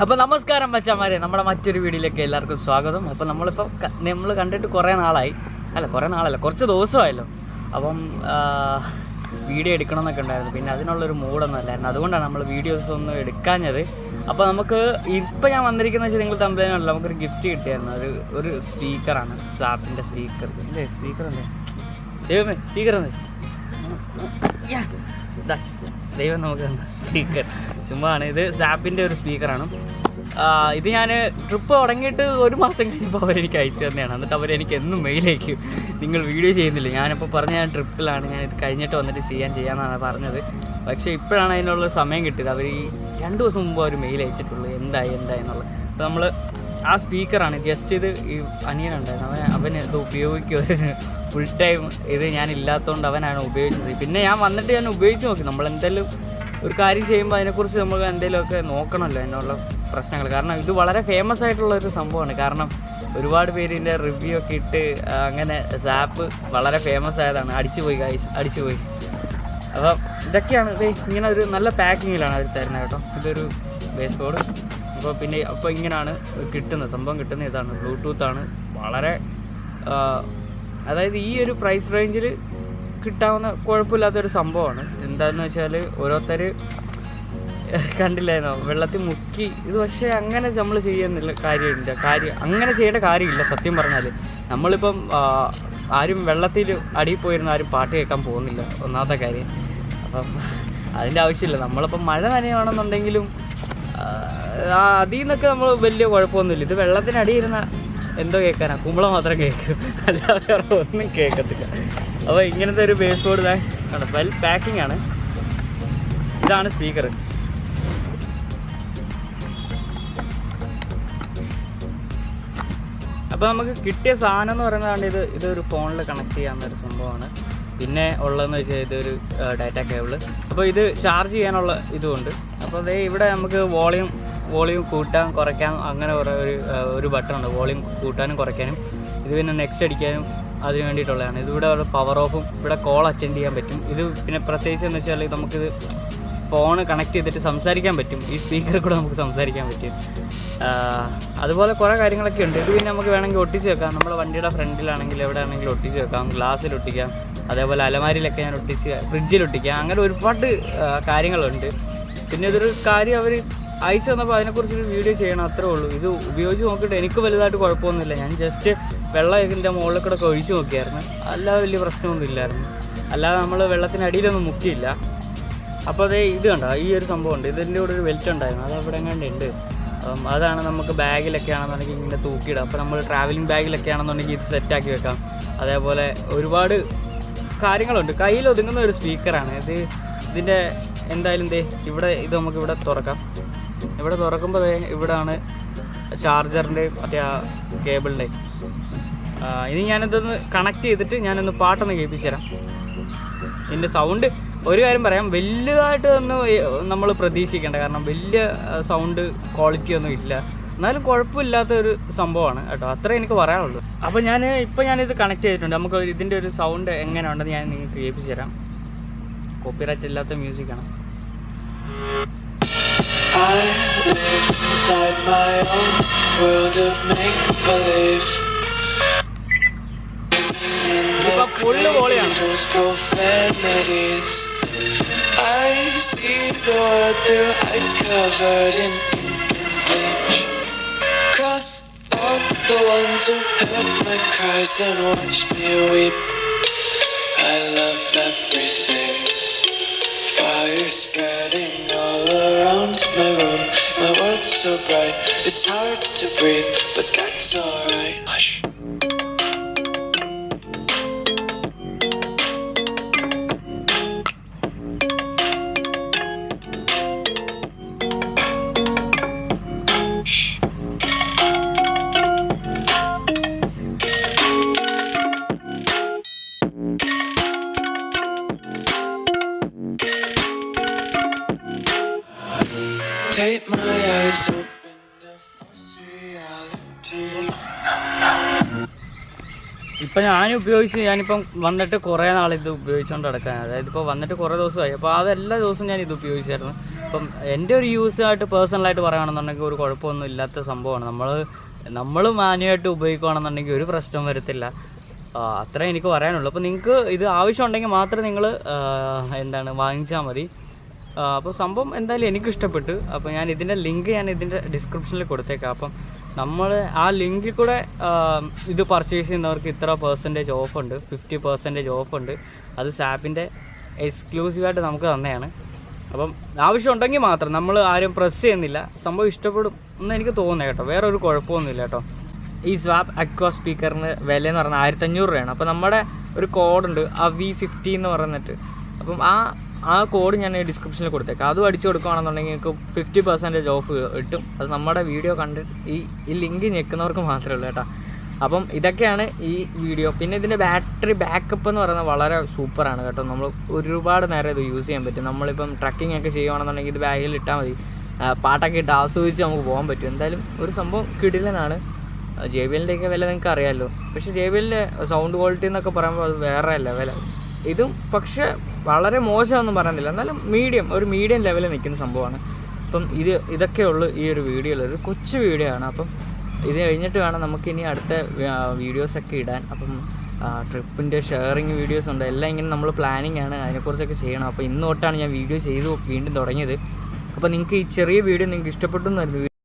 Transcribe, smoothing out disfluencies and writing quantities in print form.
അപ്പോൾ നമസ്കാരം മച്ചാന്മാരെ, നമ്മുടെ മറ്റൊരു വീഡിയോയിലേക്ക് എല്ലാവർക്കും സ്വാഗതം. അപ്പോൾ നമ്മൾ കണ്ടിട്ട് കുറേ നാളല്ല, കുറച്ച് ദിവസമായല്ലോ. അപ്പം വീഡിയോ എടുക്കണമെന്നൊക്കെ ഉണ്ടായിരുന്നു. പിന്നെ അതിനുള്ളൊരു മൂഡൊന്നും അല്ലായിരുന്നു. അതുകൊണ്ടാണ് നമ്മൾ വീഡിയോസ് ഒന്നും എടുക്കാഞ്ഞത്. അപ്പോൾ നമുക്ക് ഇപ്പോൾ ഞാൻ വന്നിരിക്കുന്നത് വെച്ചാൽ നിങ്ങൾ തമ്മിലല്ല, നമുക്കൊരു ഗിഫ്റ്റ് കിട്ടിയായിരുന്നു. ഒരു സ്പീക്കറാണ്, സാപ്പിൻ്റെ സ്പീക്കർ. സ്പീക്കർ ദൈവം നമുക്ക് സ്പീക്കർ ചുമ്മാ ആണ്. ഇത് സാപ്പിൻ്റെ ഒരു സ്പീക്കറാണ്. ഇത് ഞാൻ ട്രിപ്പ് തുടങ്ങിയിട്ട് ഒരു മാസം കഴിഞ്ഞപ്പോൾ അവരെനിക്ക് അയച്ചു തന്നെയാണ്. എന്നിട്ട് അവരെനിക്ക് എന്നും മെയിലേക്കും നിങ്ങൾ വീഡിയോ ചെയ്യുന്നില്ല. ഞാനിപ്പോൾ ഞാൻ ട്രിപ്പിലാണ്, ഞാൻ ഇത് കഴിഞ്ഞിട്ട് വന്നിട്ട് ചെയ്യാമെന്നാണ് പറഞ്ഞത്. പക്ഷേ ഇപ്പോഴാണ് അതിനുള്ള സമയം കിട്ടിയത്. അവർ ഈ 2 ദിവസം മുമ്പ് അവർ മെയിൽ അയച്ചിട്ടുള്ളൂ എന്തായി എന്നുള്ളത്. അപ്പോൾ നമ്മൾ ആ സ്പീക്കറാണ് ജസ്റ്റ് ഇത് ഈ അനിയനുണ്ടായിരുന്നു, അവന് ഇത് ഉപയോഗിക്കുമായിരുന്നു ഫുൾ ടൈം. ഇത് ഞാനില്ലാത്തതുകൊണ്ട് അവനാണ് ഉപയോഗിച്ചത്. പിന്നെ ഞാൻ വന്നിട്ട് ഞാൻ ഉപയോഗിച്ച് നോക്കി. നമ്മളെന്തെങ്കിലും ഒരു കാര്യം ചെയ്യുമ്പോൾ അതിനെക്കുറിച്ച് നമുക്ക് എന്തെങ്കിലുമൊക്കെ നോക്കണമല്ലോ അതിനുള്ള പ്രശ്നങ്ങൾ. കാരണം ഇത് വളരെ ഫേമസ് ആയിട്ടുള്ളൊരു സംഭവമാണ്. കാരണം ഒരുപാട് പേര് ഇതിൻ്റെ റിവ്യൂ ഒക്കെ ഇട്ട് അങ്ങനെ സാപ്പ് വളരെ ഫേമസ് ആയതാണ്. അടിച്ചുപോയി. അപ്പം ഇതൊക്കെയാണ്. ഇത് ഇങ്ങനെ ഒരു നല്ല പാക്കിങ്ങിലാണ് അവർ തരുന്നത് കേട്ടോ. ഇതൊരു ബേസ് ബോർഡ്. അപ്പോൾ ഇങ്ങനെയാണ് സംഭവം കിട്ടുന്നത്. ഇതാണ് ബ്ലൂടൂത്താണ്. വളരെ അതായത് ഈ ഒരു പ്രൈസ് റേഞ്ചിൽ കിട്ടാവുന്ന കുഴപ്പമില്ലാത്തൊരു സംഭവമാണ്. എന്താണെന്ന് വെച്ചാൽ ഓരോരുത്തർ കണ്ടില്ലായിരുന്നോ വെള്ളത്തിൽ മുക്കി. ഇത് പക്ഷേ അങ്ങനെ നമ്മൾ ചെയ്യുന്നില്ല, അങ്ങനെ ചെയ്യേണ്ട കാര്യമില്ല. സത്യം പറഞ്ഞാൽ നമ്മളിപ്പം ആരും വെള്ളത്തിൽ അടിയിൽ പോയിരുന്ന ആരും പാട്ട് കേൾക്കാൻ പോകുന്നില്ല, ഒന്നാമത്തെ കാര്യം. അപ്പം അതിൻ്റെ ആവശ്യമില്ല. നമ്മളിപ്പം മഴ നനയാണെന്നുണ്ടെങ്കിലും അതിൽ നിന്നൊക്കെ നമ്മൾ വലിയ കുഴപ്പമൊന്നുമില്ല. ഇത് വെള്ളത്തിനടിയിരുന്ന എന്തോ കേൾക്കാനാണ്, കുമ്പളം മാത്രം കേൾക്കും, അല്ലാതെ ഒന്നും കേൾക്കത്തില്ല. അപ്പോൾ ഇങ്ങനത്തെ ഒരു ബേസ് ബോർഡ് വെൽ പാക്കിംഗ് ആണ്. ഇതാണ് സ്പീക്കർ. അപ്പോൾ നമുക്ക് കിട്ടിയ സാധനം എന്ന് പറയുന്നതാണ് ഇതൊരു ഫോണിൽ കണക്ട് ചെയ്യാവുന്നൊരു സംഭവമാണ്. പിന്നെ ഉള്ളതെന്ന് വെച്ചാൽ ഇതൊരു ഡാറ്റ കേബിള്. അപ്പോൾ ഇത് ചാർജ് ചെയ്യാനുള്ള ഇതുമുണ്ട്. അപ്പോൾ അതേ ഇവിടെ നമുക്ക് വോളിയം കൂട്ടാൻ കുറയ്ക്കാൻ അങ്ങനെ ഒരു ബട്ടണുണ്ട്, വോളിയം കൂട്ടാനും കുറയ്ക്കാനും. ഇത് പിന്നെ നെക്സ്റ്റ് അടിക്കാനും അതിന് വേണ്ടിയിട്ടുള്ളതാണ്. ഇതിവിടെ പവർ ഓഫും, ഇവിടെ കോൾ അറ്റൻഡ് ചെയ്യാൻ പറ്റും. ഇത് പിന്നെ പ്രത്യേകിച്ച് എന്ന് വെച്ചാൽ നമുക്കിത് ഫോൺ കണക്ട് ചെയ്തിട്ട് സംസാരിക്കാൻ പറ്റും. ഈ സ്പീക്കറിൽ കൂടെ നമുക്ക് സംസാരിക്കാൻ പറ്റും. അതുപോലെ കുറേ കാര്യങ്ങളൊക്കെ ഉണ്ട്. ഇത് പിന്നെ നമുക്ക് വേണമെങ്കിൽ ഒട്ടിച്ച് വെക്കാം. നമ്മുടെ വണ്ടിയുടെ ഫ്രണ്ടിലാണെങ്കിൽ എവിടെ ആണെങ്കിലും ഒട്ടിച്ച് വെക്കാം, ഗ്ലാസ്സിൽ ഒട്ടിക്കാം, അതേപോലെ അലമാരിയിലൊക്കെ ഞാൻ ഫ്രിഡ്ജിൽ ഒട്ടിക്കാം. അങ്ങനെ ഒരുപാട് കാര്യങ്ങളുണ്ട്. പിന്നെ ഇതൊരു കാര്യം അവർ അയച്ചു തന്നപ്പോൾ അതിനെക്കുറിച്ചൊരു വീഡിയോ ചെയ്യണം, അത്രേ ഉള്ളൂ. ഇത് ഉപയോഗിച്ച് നോക്കിയിട്ട് എനിക്ക് വലുതായിട്ട് കുഴപ്പമൊന്നുമില്ല. ഞാൻ ജസ്റ്റ് വെള്ളം ഇതിൻ്റെ മുകളിൽ കൂടെ ഒക്കെ ഒഴിച്ച് നോക്കിയായിരുന്നു. അല്ലാതെ വലിയ പ്രശ്നമൊന്നും ഇല്ലായിരുന്നു. അല്ലാതെ നമ്മൾ വെള്ളത്തിനടിയിലൊന്നും മുക്കിയില്ല. അപ്പോൾ അതേ ഇത് കണ്ടോ, ഈ ഒരു സംഭവം ഉണ്ട്. ഇതിൻ്റെ കൂടെ ഒരു വെൽറ്റ് ഉണ്ടായിരുന്നു, അത് അവിടെ എങ്ങാണ്ടുണ്ട്. അതാണ് നമുക്ക് ബാഗിലൊക്കെ ആണെന്നുണ്ടെങ്കിൽ ഇങ്ങനെ തൂക്കിയിടാം. അപ്പോൾ നമ്മൾ ട്രാവലിംഗ് ബാഗിലൊക്കെ ആണെന്നുണ്ടെങ്കിൽ ഇത് സെറ്റാക്കി വെക്കാം. അതേപോലെ ഒരുപാട് കാര്യങ്ങളുണ്ട്. കയ്യിൽ ഒതുങ്ങുന്ന ഒരു സ്പീക്കറാണ് ഇതിൻ്റെ. എന്തായാലും ഇവിടെ ഇത് നമുക്കിവിടെ തുറക്കാം. ഇവിടെ തുറക്കുമ്പോൾ ഇവിടെയാണ് ചാർജറിൻ്റെ മറ്റേ ആ കേബിളിൻ്റെ. ഇനി ഞാനിതൊന്ന് കണക്ട് ചെയ്തിട്ട് ഞാനൊന്ന് പാട്ടൊന്ന് കേൾപ്പിച്ചു തരാം. ഇതിൻ്റെ സൗണ്ട് ഒരു കാര്യം പറയാം, വലിയതായിട്ട് ഒന്നും നമ്മൾ പ്രതീക്ഷിക്കേണ്ട. കാരണം വലിയ സൗണ്ട് ക്വാളിറ്റി ഒന്നും ഇല്ല, എന്നാലും കുഴപ്പമില്ലാത്ത ഒരു സംഭവമാണ് കേട്ടോ. അത്രേ എനിക്ക് പറയാനുള്ളൂ. അപ്പോൾ ഞാനിത് കണക്ട് ചെയ്തിട്ടുണ്ട്. നമുക്ക് ഇതിൻ്റെ ഒരു സൗണ്ട് എങ്ങനെ ഉണ്ടെന്ന് ഞാൻ നിങ്ങൾക്ക് കേൾപ്പിച്ചു തരാം. കോപ്പിറൈറ്റ് ഇല്ലാത്ത മ്യൂസിക്കാണ്. I live inside my own world of make-believe. Those profanities. I see the world through ice covered in ink and bleach. Cross out the ones who heard my cries and watched me weep. I love everything. Fire spreading all around my room. My world's so bright, it's hard to breathe, but that's alright. Hush. Take my eyes open to false reality. ഇപ്പം ഞാനിപ്പം വന്നിട്ട് കുറേ നാൾ ഇത് ഉപയോഗിച്ചുകൊണ്ട് നടക്കാൻ, അതായത് ഇപ്പോൾ വന്നിട്ട് കുറേ ദിവസമായി. അപ്പോൾ അതെല്ലാ ദിവസവും ഞാൻ ഇത് ഉപയോഗിച്ചായിരുന്നു. അപ്പം എൻ്റെ ഒരു യൂസായിട്ട് പേഴ്സണലായിട്ട് പറയുകയാണെന്നുണ്ടെങ്കിൽ ഒരു കുഴപ്പമൊന്നും ഇല്ലാത്ത സംഭവമാണ്. നമ്മൾ മാന്യമായിട്ട് ഉപയോഗിക്കുകയാണെന്നുണ്ടെങ്കിൽ ഒരു പ്രശ്നം വരത്തില്ല. അത്രേ എനിക്ക് പറയാനുള്ളൂ. അപ്പോൾ നിങ്ങൾക്ക് ഇത് ആവശ്യമുണ്ടെങ്കിൽ മാത്രം നിങ്ങൾ വാങ്ങിച്ചാൽ മതി. അപ്പോൾ സംഭവം എന്തായാലും എനിക്കിഷ്ടപ്പെട്ടു. അപ്പോൾ ഞാൻ ഇതിൻ്റെ ലിങ്ക് ഇതിൻ്റെ ഡിസ്ക്രിപ്ഷനിൽ കൊടുത്തേക്കാം. അപ്പം നമ്മൾ ആ ലിങ്കിൽ കൂടെ ഇത് പർച്ചേസ് ചെയ്യുന്നവർക്ക് ഇത്ര % ഓഫുണ്ട്, 50% ഓഫുണ്ട്. അത് സാപ്പിൻ്റെ എക്സ്ക്ലൂസീവായിട്ട് നമുക്ക് തന്നെയാണ്. അപ്പം ആവശ്യമുണ്ടെങ്കിൽ മാത്രം, നമ്മൾ ആരും പ്രസ് ചെയ്യുന്നില്ല. സംഭവം ഇഷ്ടപ്പെടും എന്ന് എനിക്ക് തോന്നുന്നത് കേട്ടോ. വേറെ ഒരു കുഴപ്പമൊന്നുമില്ല കേട്ടോ. ഈ സ്വാപ്പ് അക്വ സ്പീക്കറിന് വില എന്ന് പറഞ്ഞാൽ 1500 രൂപയാണ്. അപ്പോൾ നമ്മുടെ ഒരു കോഡുണ്ട് AVI50 എന്ന് പറഞ്ഞിട്ട്. അപ്പം ആ കോഡ് ഞാൻ ഡിസ്ക്രിപ്ഷനിൽ കൊടുത്തേക്കാം. അതും അടിച്ചു കൊടുക്കുകയാണെന്നുണ്ടെങ്കിൽ നിങ്ങൾക്ക് 50% ഓഫ് കിട്ടും. അത് നമ്മുടെ വീഡിയോ കണ്ടിട്ട് ഈ ലിങ്ക് ഞെക്കുന്നവർക്ക് മാത്രമേ ഉള്ളൂ കേട്ടോ. അപ്പം ഇതൊക്കെയാണ് ഈ വീഡിയോ. പിന്നെ ഇതിൻ്റെ ബാറ്ററി ബാക്കപ്പ് എന്ന് പറയുന്നത് വളരെ സൂപ്പറാണ് കേട്ടോ. നമ്മൾ ഒരുപാട് നേരം ഇത് യൂസ് ചെയ്യാൻ പറ്റും. നമ്മളിപ്പം ട്രക്കിംഗ് ഒക്കെ ചെയ്യുകയാണെന്നുണ്ടെങ്കിൽ ഇത് ബാഗിൽ ഇട്ടാൽ മതി. പാട്ടൊക്കെ ഇട്ട് ആസ്വദിച്ച് നമുക്ക് പോകാൻ പറ്റും. എന്തായാലും ഒരു സംഭവം കിടിലനാണ്. JBLൻ്റെയൊക്കെ വില നിങ്ങൾക്ക് അറിയാമല്ലോ. പക്ഷേ JBLൻ്റെ സൗണ്ട് ക്വാളിറ്റി എന്നൊക്കെ പറയുമ്പോൾ അത് വേറെ ലെവൽ. ഇതും പക്ഷേ വളരെ മോശമൊന്നും പറയുന്നില്ല, എന്നാലും ഒരു മീഡിയം ലെവലിൽ നിൽക്കുന്ന സംഭവമാണ്. അപ്പം ഇതൊക്കെ ഉള്ളു ഈ ഒരു വീഡിയോയിൽ. ഒരു കൊച്ചു വീഡിയോ ആണ്. അപ്പം ഇത് കഴിഞ്ഞിട്ട് വേണം നമുക്കിനി അടുത്ത വീഡിയോസൊക്കെ ഇടാൻ. അപ്പം ട്രിപ്പിൻ്റെ ഷെയറിങ് വീഡിയോസ് ഉണ്ട്, എല്ലാം ഇങ്ങനെ നമ്മൾ പ്ലാനിങ് ആണ്, അതിനെക്കുറിച്ചൊക്കെ ചെയ്യണം. അപ്പോൾ ഇന്ന് തൊട്ടാണ് ഞാൻ വീഡിയോ വീണ്ടും തുടങ്ങിയത്. അപ്പോൾ നിങ്ങൾക്ക് ഈ ചെറിയ വീഡിയോ നിങ്ങൾക്ക് ഇഷ്ടപ്പെട്ടു എന്നായിരുന്നു.